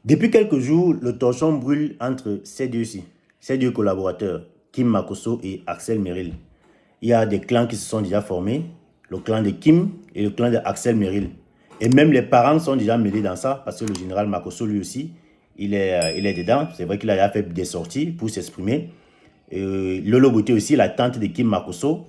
Depuis quelques jours, le torchon brûle entre ces deux collaborateurs, Kim Makosso et Axel Merrill. Il y a des clans qui se sont déjà formés, le clan de Kim et le clan de Axel Merrill. Et même les parents sont déjà mêlés dans ça, parce que le général Makosso, lui aussi, il est dedans. C'est vrai qu'il a déjà fait des sorties pour s'exprimer. Lolo Bouté aussi, la tante de Kim Makosso,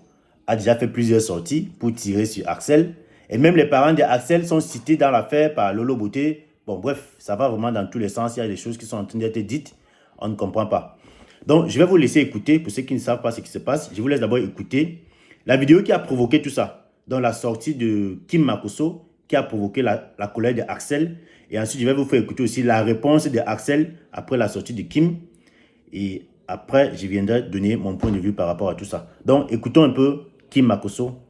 a déjà fait plusieurs sorties pour tirer sur Axel. Et même les parents d'Axel sont cités dans l'affaire par Lolo Bouté. Bon, bref, ça va vraiment dans tous les sens. Il y a des choses qui sont en train d'être dites. On ne comprend pas. Donc, je vais vous laisser écouter. Pour ceux qui ne savent pas ce qui se passe, je vous laisse d'abord écouter la vidéo qui a provoqué tout ça. Donc, la sortie de Kim Makosso qui a provoqué la colère d'Axel. Et ensuite, je vais vous faire écouter aussi la réponse d'Axel après la sortie de Kim. Et après, je viendrai donner mon point de vue par rapport à tout ça. Donc, écoutons un peu Kim Makosso.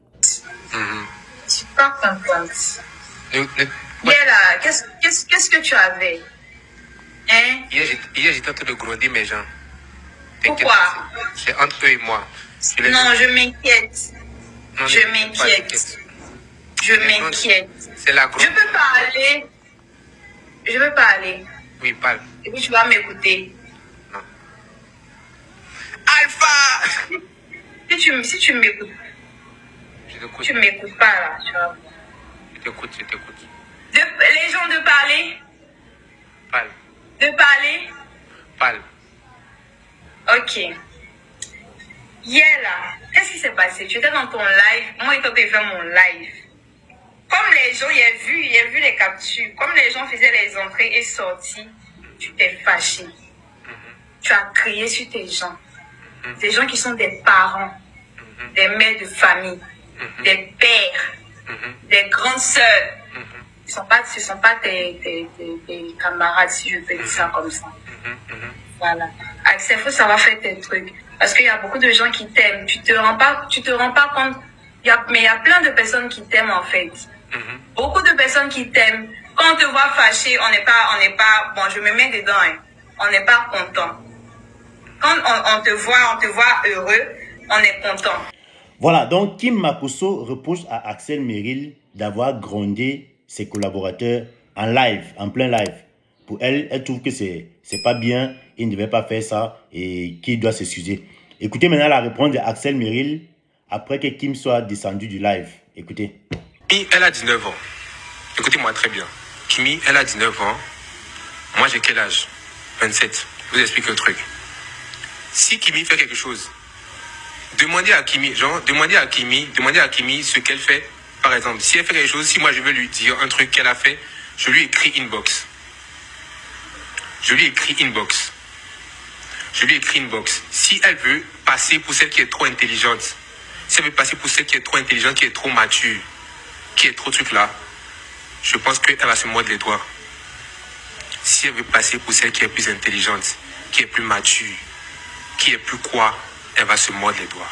Tu pas contente. Là, qu'est-ce que tu avais? Hein? Hier, j'étais en train de gronder mes gens. Pourquoi? C'est entre eux et moi. Non, je m'inquiète. Je m'inquiète. Je m'inquiète. C'est la grosse. Je peux parler. Je peux parler. Oui, parle. Et puis tu vas m'écouter. Non. Alpha! Si tu m'écoutes. Je t'écoute. Tu m'écoutes pas là, tu vois. Je t'écoute. Les gens de parler. Parle. De parler. Parle. Ok. Hier là, qu'est-ce qui s'est passé? Tu étais dans ton live. Moi, il fait mon live. Comme les gens, il a vu les captures. Comme les gens faisaient les entrées et sorties, tu t'es fâché. Tu as crié sur tes gens. Des gens qui sont des parents, des mères de famille, des pères, des grandes sœurs. Ce ne sont pas tes camarades, si je peux dire ça comme ça. Voilà. Axel, il faut savoir faire tes trucs. Parce qu'il y a beaucoup de gens qui t'aiment. Tu te rends pas compte. Mais il y a plein de personnes qui t'aiment en fait. Beaucoup de personnes qui t'aiment. Quand on te voit fâché, on n'est pas, bon, je me mets dedans, hein. On n'est pas content. Quand on te voit heureux, on est content. Voilà, donc Kim Makosso reproche à Axel Merrill d'avoir grondé ses collaborateurs en live, en plein live. Pour elle, elle trouve que c'est pas bien, il ne devait pas faire ça et qu'il doit s'excuser. Écoutez maintenant la réponse d'Axel Merrill après que Kim soit descendu du live. Écoutez. Kimi, elle a 19 ans. Écoutez-moi très bien. Kimi, elle a 19 ans. Moi, j'ai quel âge? 27. Je vous explique un truc. Si Kimi fait quelque chose, demandez à Kimi ce qu'elle fait. Par exemple, si elle fait quelque chose, si moi je veux lui dire un truc qu'elle a fait, je lui écris inbox. Si elle veut passer pour celle qui est trop intelligente, si elle veut passer pour celle qui est trop intelligente, qui est trop mature, qui est trop truc là, je pense qu'elle va se mordre les doigts. Si elle veut passer pour celle qui est plus intelligente, qui est plus mature, qui est plus quoi, elle va se mordre les doigts.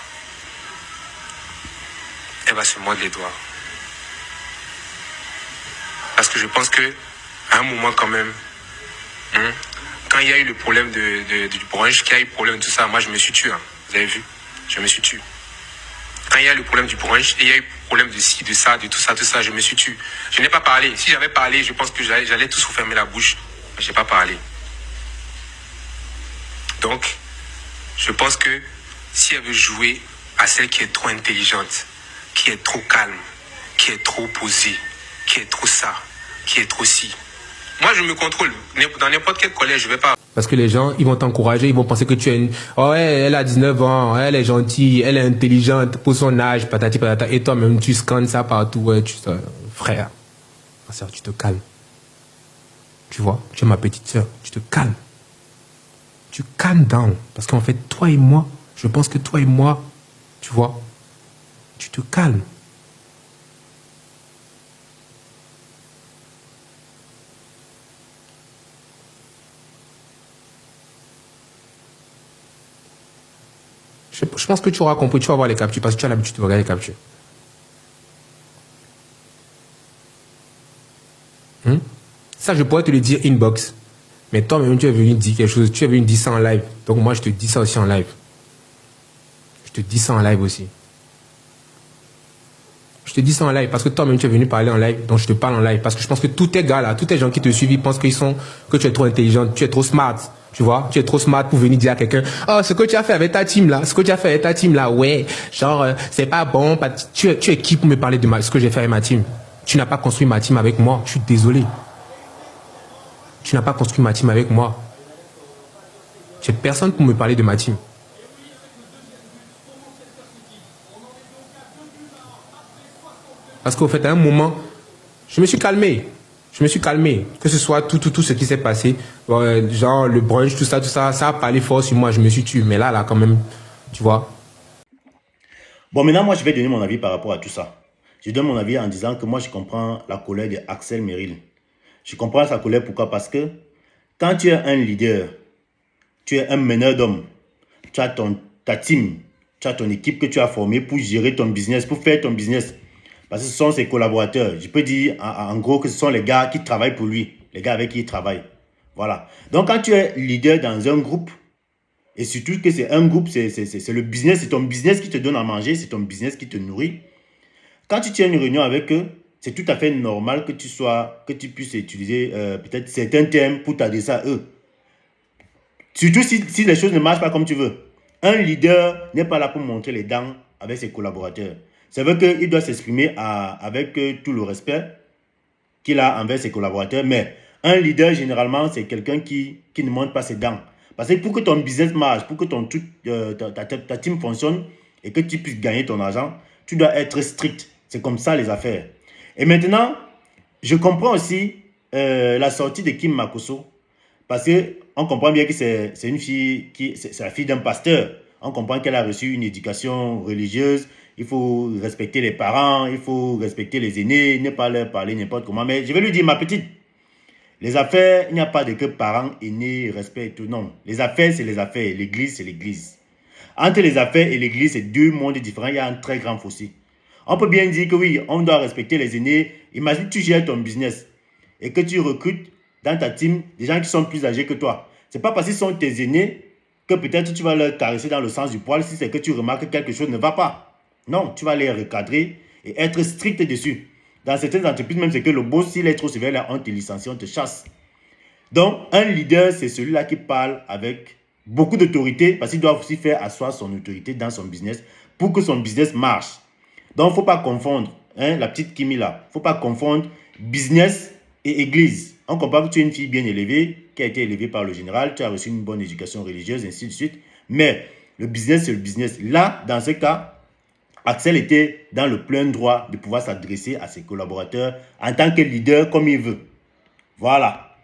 Parce que je pense que à un moment quand même, quand il y a eu le problème du brunch, qu'il y a eu le problème de tout ça, moi je me suis tué. Vous avez vu? Je me suis tué. Quand il y a eu le problème du brunch, et il y a eu le problème de ci, de ça, de tout ça, je me suis tué. Je n'ai pas parlé. Si j'avais parlé, je pense que j'allais tous vous fermer la bouche. Mais je n'ai pas parlé. Donc, je pense que si elle veut jouer à celle qui est trop intelligente, qui est trop calme, qui est trop posée, qui est trop ça, qui est trop ci. Moi, je me contrôle. Dans n'importe quel collège, je ne vais pas... Parce que les gens, ils vont t'encourager, ils vont penser que tu es une... Oh, ouais, elle a 19 ans, elle est gentille, elle est intelligente pour son âge, patati patata. Et toi-même, tu scannes ça partout. Ouais, frère, ma soeur, tu te calmes. Tu vois, tu es ma petite soeur, tu te calmes. Tu calmes down. Parce qu'en fait, toi et moi, je pense que toi et moi, tu vois, tu te calmes. Je pense que tu auras compris, tu vas voir les captures, parce que tu as l'habitude de regarder les captures. Ça, je pourrais te le dire inbox. Mais toi-même, tu es venu dire quelque chose, tu es venu dire ça en live. Donc moi, je te dis ça aussi en live. Je te dis ça en live aussi. Je te dis ça en live parce que toi-même tu es venu parler en live, donc je te parle en live parce que je pense que tous tes gars là, tous tes gens qui te suivent, ils pensent que tu es trop intelligent, tu es trop smart, tu vois, tu es trop smart pour venir dire à quelqu'un, oh ce que tu as fait avec ta team là, ouais, genre c'est pas bon, tu es qui pour me parler de ce que j'ai fait avec ma team? Tu n'as pas construit ma team avec moi, je suis désolé. Tu n'as pas construit ma team avec moi. Tu es personne pour me parler de ma team. Parce qu'au fait, à un moment, je me suis calmé. Que ce soit tout ce qui s'est passé, genre le brunch, tout ça, ça a parlé fort sur moi, je me suis tué. Mais là, quand même, tu vois. Bon, maintenant, moi, je vais donner mon avis par rapport à tout ça. Je donne mon avis en disant que moi, je comprends la colère d'Axel Merrill. Je comprends sa colère, pourquoi? Parce que quand tu es un leader, tu es un meneur d'hommes, tu as ta team, tu as ton équipe que tu as formée pour gérer ton business, pour faire ton business. Parce que ce sont ses collaborateurs. Je peux dire en gros que ce sont les gars qui travaillent pour lui, les gars avec qui il travaille. Voilà. Donc quand tu es leader dans un groupe, et surtout que c'est un groupe, c'est le business, c'est ton business qui te donne à manger, c'est ton business qui te nourrit. Quand tu tiens une réunion avec eux, c'est tout à fait normal que tu puisses utiliser peut-être certains termes pour t'adresser à eux. Surtout si les choses ne marchent pas comme tu veux. Un leader n'est pas là pour montrer les dents avec ses collaborateurs. C'est vrai qu'il doit s'exprimer avec tout le respect qu'il a envers ses collaborateurs, mais un leader, généralement, c'est quelqu'un qui ne montre pas ses dents. Parce que pour que ton business marche, pour que ta team fonctionne et que tu puisses gagner ton argent, tu dois être strict. C'est comme ça les affaires. Et maintenant, je comprends aussi la sortie de Kim Makosso. Parce qu'on comprend bien que c'est une fille, c'est la fille d'un pasteur. On comprend qu'elle a reçu une éducation religieuse. Il faut respecter les parents, il faut respecter les aînés, ne pas leur parler n'importe comment. Mais je vais lui dire, ma petite, les affaires, il n'y a pas de que parents, aînés, respect et tout. Non, les affaires, c'est les affaires. L'église, c'est l'église. Entre les affaires et l'église, c'est deux mondes différents. Il y a un très grand fossé. On peut bien dire que oui, on doit respecter les aînés. Imagine que tu gères ton business et que tu recrutes dans ta team des gens qui sont plus âgés que toi. Ce n'est pas parce qu'ils sont tes aînés que peut-être tu vas leur caresser dans le sens du poil si c'est que tu remarques que quelque chose ne va pas. Non, tu vas les recadrer et être strict dessus. Dans certaines entreprises, même c'est que le boss, s'il est trop sévère, là, on te licencie, on te chasse. Donc, un leader, c'est celui-là qui parle avec beaucoup d'autorité parce qu'il doit aussi faire asseoir son autorité dans son business pour que son business marche. Donc, il ne faut pas confondre, la petite Kimi là, il ne faut pas confondre business et église. On comprend que tu es une fille bien élevée, qui a été élevée par le général, tu as reçu une bonne éducation religieuse, ainsi de suite. Mais le business, c'est le business. Là, dans ce cas, Axel était dans le plein droit de pouvoir s'adresser à ses collaborateurs en tant que leader comme il veut. Voilà.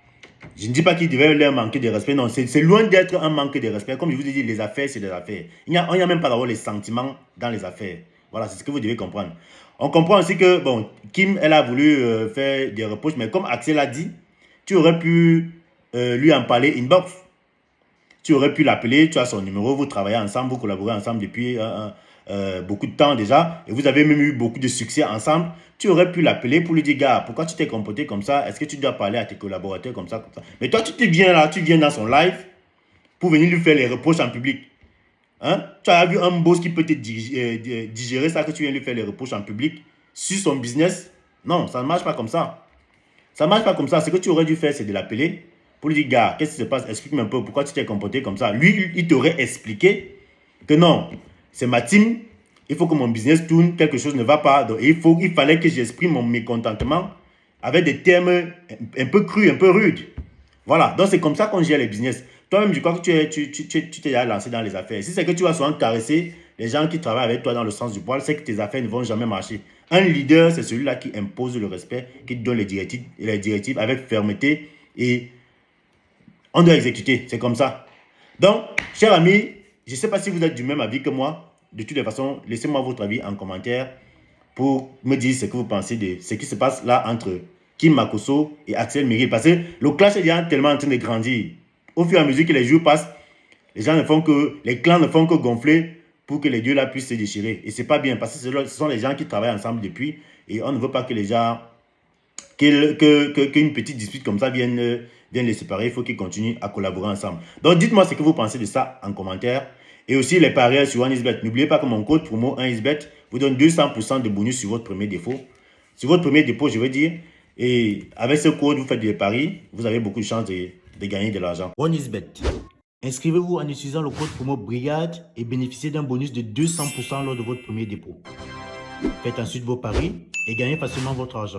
Je ne dis pas qu'il devait leur manquer de respect. Non, c'est loin d'être un manque de respect. Comme je vous ai dit, les affaires, c'est des affaires. Il n'y a même pas d'avoir les sentiments dans les affaires. Voilà, c'est ce que vous devez comprendre. On comprend aussi que, bon, Kim, elle a voulu faire des reproches, mais comme Axel a dit, tu aurais pu lui en parler inbox. Tu aurais pu l'appeler, tu as son numéro, vous travaillez ensemble, vous collaborez ensemble depuis beaucoup de temps déjà, et vous avez même eu beaucoup de succès ensemble. Tu aurais pu l'appeler pour lui dire, gars, pourquoi tu t'es comporté comme ça? Est-ce que tu dois parler à tes collaborateurs comme ça, comme ça? Mais toi, tu te viens là, tu viens dans son live pour venir lui faire les reproches en public. Hein? Tu as vu un boss qui peut te digérer ça, que tu viens lui faire les reproches en public sur son business? Non, ça ne marche pas comme ça. Ça ne marche pas comme ça. Ce que tu aurais dû faire, c'est de l'appeler pour lui dire, gars, qu'est-ce qui se passe? Explique-moi un peu pourquoi tu t'es comporté comme ça. Lui, il t'aurait expliqué que non, c'est ma team, il faut que mon business tourne, quelque chose ne va pas. Donc, il fallait que j'exprime mon mécontentement avec des termes un peu crus, un peu rudes. Voilà, donc c'est comme ça qu'on gère les business. Toi-même, je crois que tu t'es déjà lancé dans les affaires. Si c'est que tu vas souvent caresser les gens qui travaillent avec toi dans le sens du poil, c'est que tes affaires ne vont jamais marcher. Un leader, c'est celui-là qui impose le respect, qui donne les directives avec fermeté et on doit exécuter. C'est comme ça. Donc, chers amis, je ne sais pas si vous êtes du même avis que moi. De toutes les façons, laissez-moi votre avis en commentaire pour me dire ce que vous pensez de ce qui se passe là entre Kim Makosso et Axel Merrill. Parce que le clash est déjà tellement en train de grandir. Au fur et à mesure que les jours passent, les clans ne font que gonfler pour que les deux là puissent se déchirer. Et ce n'est pas bien parce que ce sont les gens qui travaillent ensemble depuis et on ne veut pas que les gens, qu'une petite dispute comme ça vienne viennent les séparer. Il faut qu'ils continuent à collaborer ensemble. Donc, dites-moi ce que vous pensez de ça en commentaire. Et aussi les parieurs sur 1xBet. N'oubliez pas que mon code promo 1xBet vous donne 200% de bonus sur votre premier dépôt. Sur votre premier dépôt, je veux dire. Et avec ce code, vous faites des paris. Vous avez beaucoup de chances de gagner de l'argent. 1xBet. Inscrivez-vous en utilisant le code promo Brigade et bénéficiez d'un bonus de 200% lors de votre premier dépôt. Faites ensuite vos paris et gagnez facilement votre argent.